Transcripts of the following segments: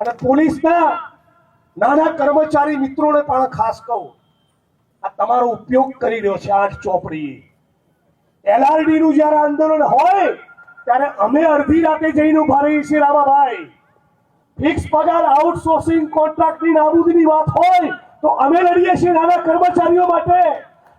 અને પોલીસના નાના કર્મચારી મિત્રોને પણ ખાસ કહું, આ તમારો ઉપયોગ કરી રહ્યો છે 8 ચોપડી. LRD નું જયારે આંદોલન હોય ત્યારે અમે અડધી રાતે જઈને ઉભા રહીએ છીએ રામાભાઈ. ફિક્સ પગાર, આઉટસોર્સિંગ, કોન્ટ્રાક્ટની નાબૂદીની વાત હોય તો અમે લડીએ છીએ નાના કર્મચારીઓ માટે.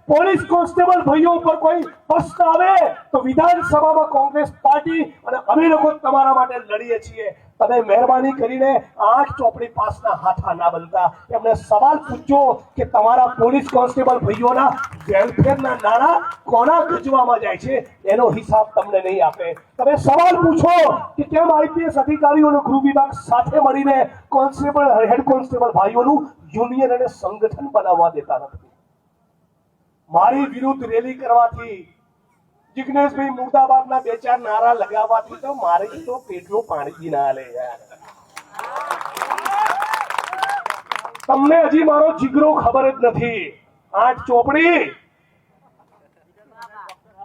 પોલીસ કોન્સ્ટેબલ ભાઈઓ ઉપર કોઈ પ્રશ્ન આવે તો વિધાનસભામાં કોંગ્રેસ પાર્ટી અને અમે લોકો તમારા માટે લડીએ છીએ. તમે મહેરબાની કરીને 8 ચોપડી પાસના હાથા ના બનતા. એમને સવાલ પૂછજો કે તમારા પોલીસ કોન્સ્ટેબલ ભાઈઓના વેલફેરના નાણાં કોના ગજવામાં જાય છે, એનો હિસાબ તમને નહીં આપે. તમે સવાલ પૂછો કે કેમ IPS અધિકારીઓનો ગૃહ વિભાગ સાથે મળીને કોન્સ્ટેબલ, હેડ કોન્સ્ટેબલ ભાઈઓનું યુનિયન અને સંગઠન બનાવવા દેતા નથી. મારી વિરુદ્ધ રેલી કરવાથી, જિગ્નેશભાઈ મુર્દાબાદના 2-4 નારા લગાવવાથી તો મારી તો પેટનું પાણી ના લે યાર. તમને હજી મારો જીગરો ખબર જ નથી. 8 ચોપડી,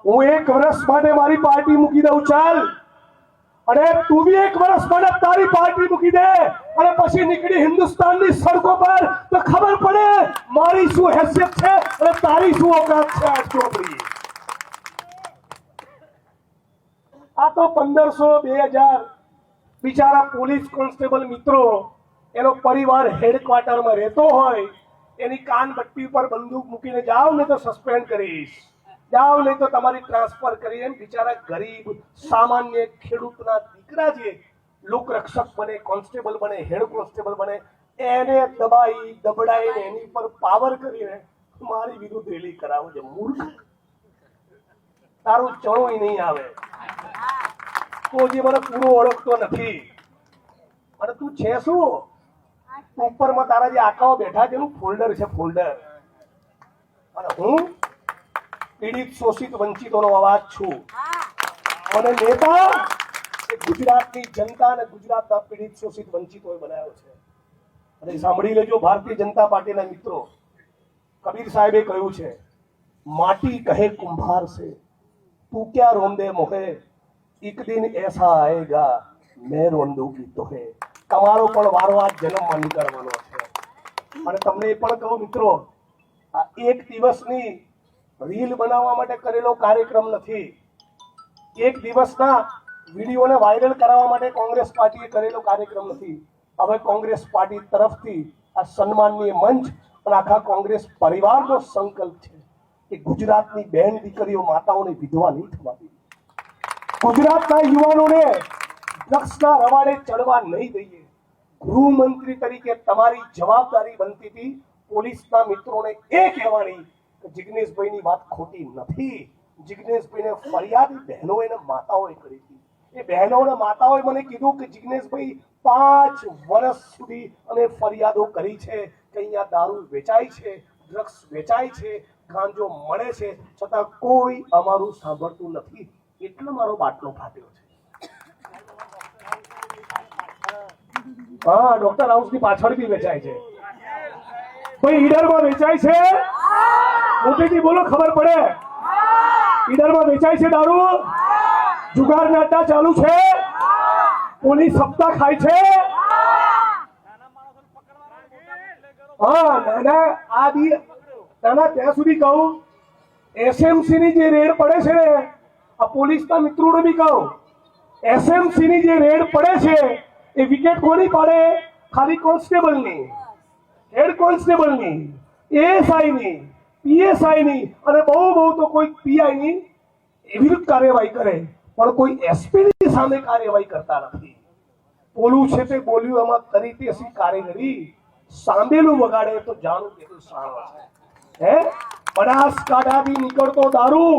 હું 1 વર્ષ માટે મારી પાર્ટી મૂકી દઉં ચાલ, અને તું બી 1 વર્ષ માટે તારી પાર્ટી મૂકી દે, અને પછી નીકળી હિન્દુસ્તાનની સડકો પર તો ખબર પડે મારી શું હેસિયત છે અને તારી શું ઓકાત છે. 8 ચોપડી આ તો 1500 2000 બિચારા પોલીસ કોન્સ્ટેબલ મિત્રો, એનો પરિવાર હેડક્વાર્ટરમાં રહેતો હોય, એની કાનબટ્ટી ઉપર બંદૂક મૂકીને જાઓ ને તો સસ્પેન્ડ કરીશ, જાઓ નહીં તો તમારી ટ્રાન્સફર કરી. એમ બિચારા ગરીબ સામાન્ય ખેડૂતના દીકરા જે લોકરક્ષક બને, કોન્સ્ટેબલ બને, હેડ કોન્સ્ટેબલ બને, એને દબાઈ દબડાઈને એની પર પાવર કરીને મારી વિરુદ્ધ રેલી કરાવો છે. મૂર્ખ, તારું ચણોય નહીં આવે. તું જે મને પૂરો ઓળખતો નથી, અને તું છે શું? ઉપરમાં તારા જે આકાઓ બેઠા છે એનું ફોલ્ડર છે, ફોલ્ડર. અને હું પીડિત, શોષિત, વંચિતોનો અવાજ છું. અને નેતા એ ગુજરાતની જનતા અને ગુજરાતના પીડિત, શોષિત, વંચિતોએ બનાવ્યો છે. અને સાંભળી લેજો ભારતીય જનતા પાર્ટીના મિત્રો, કબીર સાહેબે કહ્યું છે, માટી કહે કુંભાર से तू क्या रोंदे मोहे, एक दिन ऐसा आएगा मैं रोंदूंगी तोहे. તમારો પણ વારો આ જન્મમાં નીકળવાનો છે. અને તમને એ પણ કહું મિત્રો, આ 1 દિવસની રીલ બનાવવા માટે કરેલો કાર્યક્રમ નથી. 1 દિવસના વિડીયોને વાયરલ કરાવવા માટે કોંગ્રેસ પાર્ટીએ કરેલો કાર્યક્રમ નથી. હવે કોંગ્રેસ પાર્ટી તરફથી આ સન્માનનીય મંચ અને આખા કોંગ્રેસ પરિવારનો સંકલ્પ છે કે ગુજરાતની બહેન દીકરીઓ, માતાઓને વિધવા નહીં થવા દઈએ. ગુજરાતના યુવાનોને ડ્રગ્સના રવાડે ચડવા નહીં દઈએ. ગૃહમંત્રી તરીકે તમારી જવાબદારી બનતી હતી પોલીસના મિત્રોને એ કહેવાની કે જિગ્નેશભાઈની વાત ખોટી નથી. જિગ્નેશભાઈને ફરિયાદ બહેનો અને માતાઓએ કરી હતી. એ બહેનો અને માતાઓએ મને કીધું કે જિગ્નેશભાઈ 5 વર્ષ સુધી અમે ફરિયાદો કરી છે કે અહીંયા દારૂ વેચાય છે, ડ્રગ્સ વેચાય છે, ગાંજો મળે છે, છતાં કોઈ અમારું સાંભળતું નથી. એટલો મારો બાટલો ફાટ્યો છે. હા, ડોક્ટર હાઉસની પાછળ બી વેચાય છે. કોઈ ઈડરમાં વેચાય છે? મોટેથી બોલો, ખબર પડે. ઈડરમાં વેચાય છે દારૂ? જુગારના અડ્ડા ચાલુ છે? પોલીસ સપ્તાહ ખાય છે? હા, નાના ત્યાં સુધી કહું, SMC ની જે રેડ પડે છે ને, આ પોલીસના મિત્રોને બી કહું, SMC ની જે રેડ પડે છે એ વિકેટ કોની પાડે? ખાલી કોન્સ્ટેબલની, હેડ કોન્સ્ટેબલની, ASI ની, PSI ની, અને બહુ તો કોઈ PI ની વિરુદ્ધ કાર્યવાહી કરે, પણ કોઈ SP ની સામે કાર્યવાહી કરતા નથી. બોલું છે તે બોલ્યું, એમાં કરી તે અસી કારીગરી, સાંભેલું વગાડે તો જાણું કેટલું સાણવા છે. બનાસકાંઠાથી નીકળતો દારૂ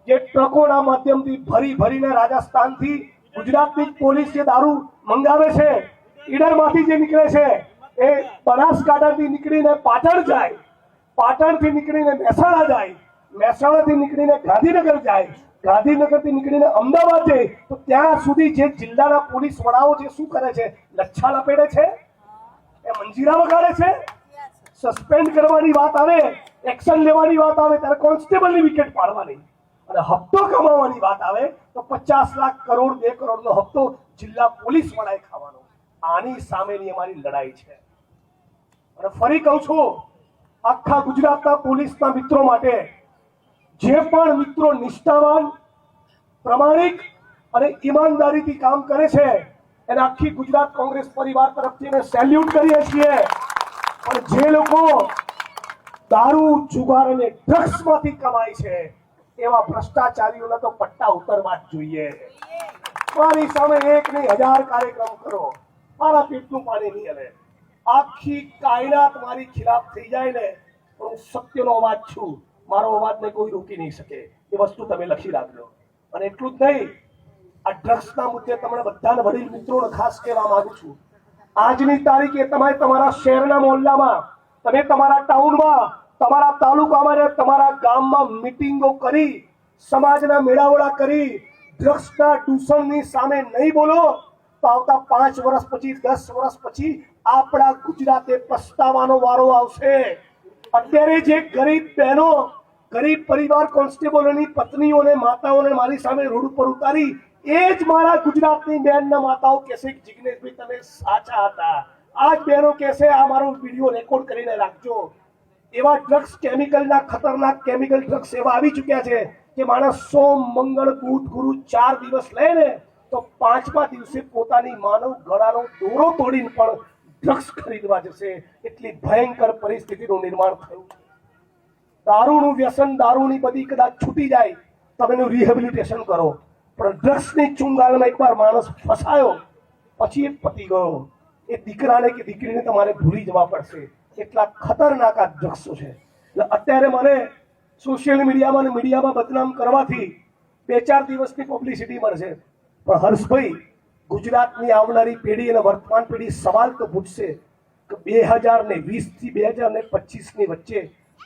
જે ટ્રકોના માધ્યમથી ભરીને રાજસ્થાનથી ગુજરાતની પોલીસ જે દારૂ મંગાવે છે, ઈડરમાંથી જે નીકળે છે એ બનાસકાંઠાથી નીકળીને પાટણ જાય, પાટણથી નીકળીને મહેસાણા જાય, મહેસાણાથી નીકળીને ગાંધીનગર જાય, ગાંધીનગરથી નીકળીને અમદાવાદ જાય, તો ત્યાં સુધી જે જિલ્લાના પોલીસ વડાઓ જે શું કરે છે? લચ્છા લપેટે છે, એ મંજીરા વગાડે છે. સસ્પેન્ડ કરવાની વાત આવે, એક્શન લેવાની વાત આવે ત્યારે કોન્સ્ટેબલની વિકેટ પાડવાની, અને હપ્તો કમાવાની વાત આવે તો 50 લાખ કરોડ 2 કરોડનો હપ્તો જિલ્લા પોલીસ વડાએ ખાવાનો. આની સામેની અમારી લડાઈ છે. અને ફરી કહું છું, આખા ગુજરાતના પોલીસના મિત્રો માટે જે પણ મિત્રો નિષ્ઠાવાન, પ્રમાણિક અને ઈમાનદારીથી કામ કરે છે એને આખી ગુજરાત કોંગ્રેસ પરિવાર તરફથી અમે સેલ્યુટ કરીએ છીએ. પણ જે લોકો દારૂ, જુગાર અને ડ્રગ્સમાંથી કમાય છે એવા ભ્રષ્ટાચારીઓના તો પટ્ટા ઉતરવા જ જોઈએ. મારી સામે 1 નહીં 1000 કાર્યક્રમ કરો, મારા પેટનું પાણી નહીં હલે. આખી કાયનાત મારી ખિલાફ થઈ જાય ને, હું સત્યનો અવાજ છું, મારો અવાજને કોઈ રોકી નહીં શકે. એ વસ્તુ તમે લખી રાખજો. અને એટલું જ નહીં, આ ડ્રગ્સના મુદ્દે તમને બધાને વડીલ મિત્રોને ખાસ કહેવા માંગુ છું, આજની તારીખે તમે તમારા શહેરના મોહલ્લામાં, તમે તમારા ટાઉનમાં, તમારા તાલુકામાં અને તમારા ગામમાં મીટિંગો કરી, સમાજના મેળાવડા કરી ડ્રગ્સના દૂષણની સામે નહીં બોલો તો આવતા 5 વર્ષ પછી, 10 વર્ષ પછી આપણા ગુજરાતે પસ્તાવાનો વારો આવશે. અત્યારે જે ગરીબ બહેનો, ગરીબ પરિવાર કોન્સ્ટેબલોની પત્નીઓને, માતાઓને મારી સામે રોડ ઉપર ઉતારી, એ જ મારા ગુજરાતની બહેનના માતાઓ કહેશે કે જિગ્નેશભાઈ તમે સાચા હતા. આ જ બહેનો કહેશે આ મારો વિડીયો રેકોર્ડ કરીને રાખજો. એવા ડ્રગ્સ, કેમિકલના ખતરનાક કેમિકલ ડ્રગ્સ એવા આવી ચૂક્યા છે કે માણસ સોમ, મંગળ, બુધ, ગુરુ 4 દિવસ લે ને તો 5મા દિવસે પોતાની માનવ ગળાનો દોરો તોડીને પણ ડ્રગ્સ ખરીદવા જશે. એટલી ભયંકર પરિસ્થિતિનું નિર્માણ થયું. દારૂનું વ્યસન, દારૂની બધી કદાચ છૂટી જાય, તમે એનું રિહેબિલિટેશન કરો, પણ ડ્રગ્સની ચુંગાલમાં એકવાર માણસ ફસાયો પછી એ પતી ગયો. એ દીકરાને કે દીકરીને તમારે ભૂલી જવા પડશે. એટલા ખતરનાક આ ડ્રગ્સો છે. એટલે અત્યારે મને સોશિયલ મીડિયામાં અને મીડિયામાં બદનામ કરવાથી 2-4 દિવસની પબ્લિસિટી મળશે, પણ હર્ષભાઈ, ગુજરાતની આવનારી પેઢી અને વર્તમાન પેઢી સવાલ તો પૂછશે કે 2020 થી 2025 ની વચ્ચે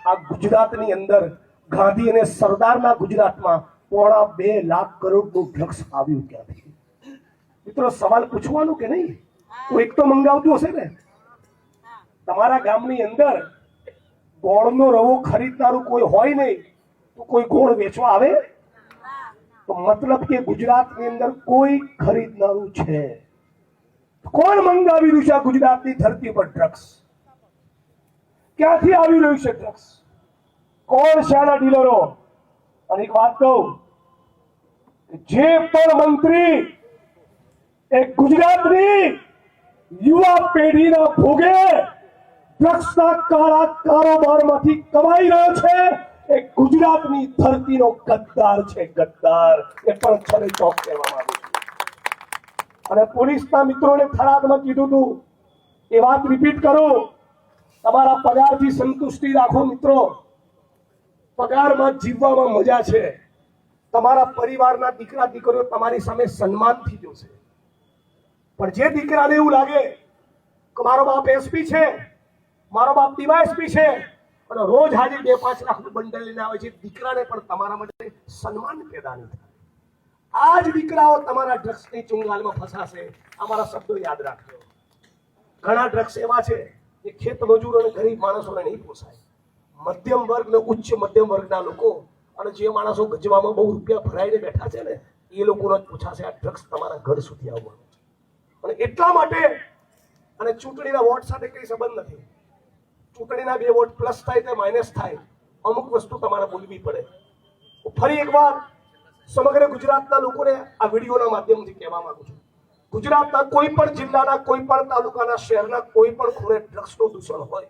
આ ગુજરાતની અંદર ગાંધી અને સરદારના ગુજરાતમાં 2.5 લાખ કરોડનું ડ્રગ્સ આવ્યું ક્યાંથી? મિત્રો, સવાલ પૂછવાનું કે નહીં? કોઈક તો મંગાવતું હશે ને. તમારા ગામની અંદર ગોળનો રવો ખરીદનારું કોઈ હોય નહીં તો કોઈ ગોળ વેચવા આવે? તો મતલબ કે ગુજરાતની અંદર કોઈ ખરીદનારું છે. કોણ મંગાવી રહ્યું છે આ ગુજરાતની ધરતી પર ડ્રગ્સ? ક્યાંથી આવી રહ્યું છે ડ્રગ્સ? કોણ છે આના ડીલરો? અને એક વાત કહું, જે પણ મંત્રી એ ગુજરાતની યુવા પેઢીના ભોગે ડ્રગ્સના કાળા કારોબારમાંથી કમાઈ રહ્યો છે એ ગુજરાતની ધરતીનો ગદ્દાર છે, ગદ્દાર. એ પણ છેલ્લે ચોક કહેવા માંગુ છું. અને પોલીસના મિત્રોને થરાદમાં કીધું હતું, એ વાત રિપીટ કરું, તમારા પગારથી સંતુષ્ટિ રાખો મિત્રો. પગારમાં જીવવામાં મજા છે. તમારા પરિવારના દીકરા દીકરીઓ તમારી સામે સન્માનથી જોશે. પણ જે દીકરાને એવું લાગે કે મારો બાપ એસપી છે, મારો બાપ ડીવાયએસપી છે અને રોજ હાજર 2-5 લાખનું બંડલ લઈને આવે છે, દીકરાને પણ તમારા માટે સન્માન પેદા નહીં થાય. આ જ દીકરાઓ તમારા ડ્રગ્સની ચુંગાલમાં ફસાશે. અમારા શબ્દો યાદ રાખજો. ઘણા ડ્રગ્સ એવા છે કે ખેત મજૂર અને ગરીબ માણસોને નહીં પોસાય. મધ્યમ વર્ગ ને ઉચ્ચ મધ્યમ વર્ગના લોકો અને જે માણસો ગજવામાં બહુ રૂપિયા ભરાઈને બેઠા છે ને, એ લોકોનો જ પૂછાશે આ ડ્રગ્સ તમારા ઘર સુધી આવવાનું છે. અને એટલા માટે, અને ચૂંટણીના વોટ સાથે કઈ સંબંધ નથી. ચૂંટણીના 2 વોટ પ્લસ થાય કે માઇનસ થાય, અમુક વસ્તુ તમારે બોલવી પડે. ફરી એકવાર સમગ્ર ગુજરાતના લોકોને આ વિડીયોના માધ્યમથી કહેવા માંગુ છું, ગુજરાતના કોઈ પણ જિલ્લાના, કોઈ પણ તાલુકાના, શહેરના કોઈ પણ ખૂણે ડ્રગ્સનું દૂષણ હોય,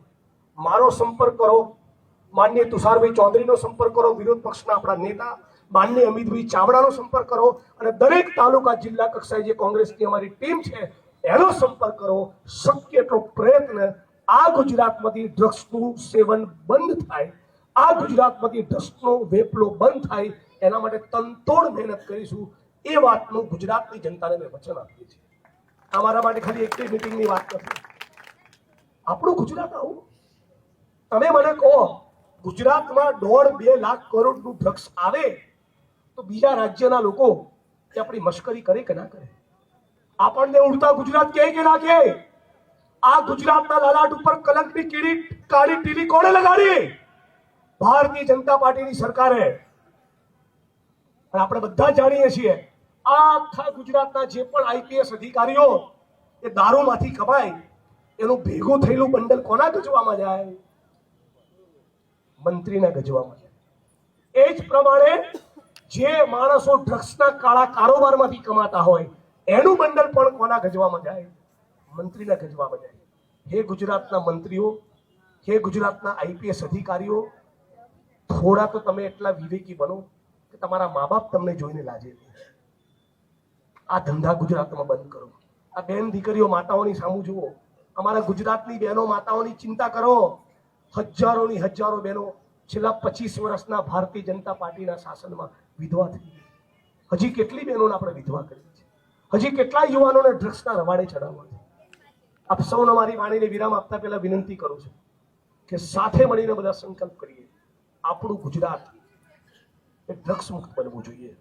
મારો સંપર્ક કરો, માનનીય તુષારભાઈ ચૌધરીનો સંપર્ક કરો, વિરોધ પક્ષના આપણા નેતા માનનીય અમિતભાઈ ચાવડાનો સંપર્ક કરો, અને દરેક તાલુકા જિલ્લા કક્ષાએ જે કોંગ્રેસની અમારી ટીમ છે એનો સંપર્ક કરો. શક્ય એટલો પ્રયત્ન આ ગુજરાતમાંથી ડ્રગ્સનું સેવન બંધ થાય, આ ગુજરાતમાંથી ડ્રગ્સનો વેપલો બંધ થાય, એના માટે તનતોડ મહેનત કરીશું. એ વાતનું ગુજરાતની જનતાને મેં વચન આપીએ છીએ. અમારા માટે ખાલી એક મીટિંગની વાત નથી. આપણું ગુજરાત આવું. તમે મને કહો, ગુજરાતમાં 1.5-2 લાખ કરોડનું ડ્રગ્સ આવે તો બીજા રાજ્યના લોકો કે આપણી મશ્કરી કરે કે ના કરે? આપણને ઉડતા ગુજરાત કહે કે ના કહે? આ ગુજરાતના લલાટ ઉપર કલંકની કીડી, કાળી ટીલી કોણે લગાડી? ભારતીય જનતા પાર્ટીની સરકારે. અને આપણે બધા જાણીએ છીએ, આખા ગુજરાતના જે પણ આઈપીએસ અધિકારીઓ એ દારૂમાંથી કમાય એનું ભેગું થયેલું બંડલ કોના ગજવામાં જાય? મંત્રીના ગજવામાં જાય. એ જ પ્રમાણે જે માણસો ડ્રગ્સના કાળા કારોબારમાંથી કમાતા હોય એનું બંડલ પણ કોના ગજવામાં જાય? મંત્રીના ગજવામાં જાય. હે ગુજરાતના મંત્રીઓ, હે ગુજરાતના આઈપીએસ અધિકારીઓ, થોડા તો તમે એટલા વિવેકી બનો કે તમારા મા બાપ તમને જોઈને લાજે. આ ધંધા ગુજરાતમાં બંધ કરો. આ બેન દીકરીઓ માતાઓની સામું જુઓ. અમારા ગુજરાતની બહેનો માતાઓની ચિંતા કરો. હજારોની હજારો બહેનો છેલ્લા 25 વર્ષના ભારતીય જનતા પાર્ટીના શાસનમાં વિધવા થઈ ગઈ. હજી કેટલી બહેનોને આપણે વિધવા કરી છે? હજી કેટલા યુવાનોને ડ્રગ્સના રવાડે ચડાવવા છે? આપ સૌને મારી વાણીને વિરામ આપતા પહેલા વિનંતી કરું છું કે સાથે મળીને બધા સંકલ્પ કરીએ. આપણું ગુજરાત એ ડ્રગ્સ મુક્ત બનવું જોઈએ.